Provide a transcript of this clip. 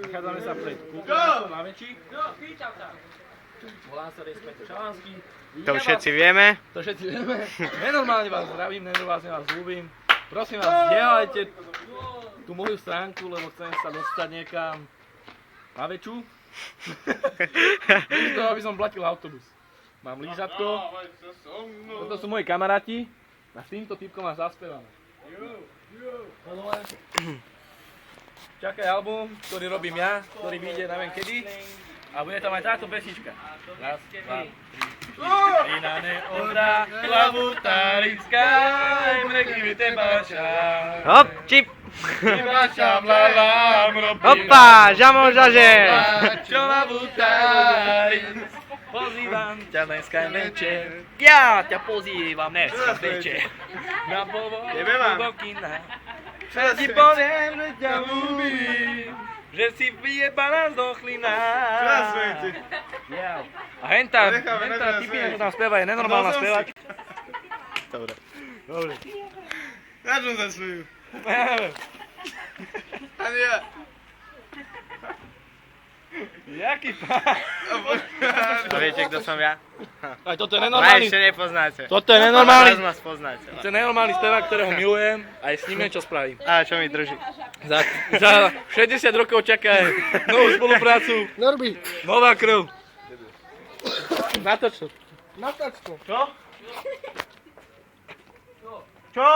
Nachádzame sa pred kultúrou na Väčí. Volám sa Res Peter Šalánsky. To všetci vieme. To všetci vieme. Nenormálne vás zdravím, nenormálne vás ľúbim. Prosím vás, zdieľajte tú moju stránku, lebo chcem sa dostať niekam na Väčšiu. Bez toho, aby som platil autobus. Mám lízatko. Toto sú moji kamaráti. A s týmto typkom vás zaspievam. Čakaj album, ktorý robím ja, ktorý vyjde neviem kedy. A bude tam aj táto pesnička. Raz, dva, tri. Ináne odra, hlavu tarická, mreky mi tebáča. Hop, čip. Tebáča mlavám robím. Hopa, žamo žaže. Čo hlavu taric. Pozývam ťa dneska večer. Ja ťa pozývam dneska večer. Na povodu do kina. Ja ti poviem, že ťa ľúbim. Že si vyjebaná z dochlina. A hentá typina, čo tam speva, je nenormálna spevačka. Dobre. Na čom sa smejú? Ja neviem. Ani ja. Jaký pán? A viete, kto som ja? Aj toto je Ma nenormálny. ešte nepoznáte. Toto je nenormálny. Teraz ma spoznáte. To je nenormálny spevák, ktorého milujem. Aj s ním niečo spravím. A čo mi drží? Za 60 rokov čaká novú spoluprácu. Norby. Nová krv. Natoč to. Natoč to. Čo? Čo?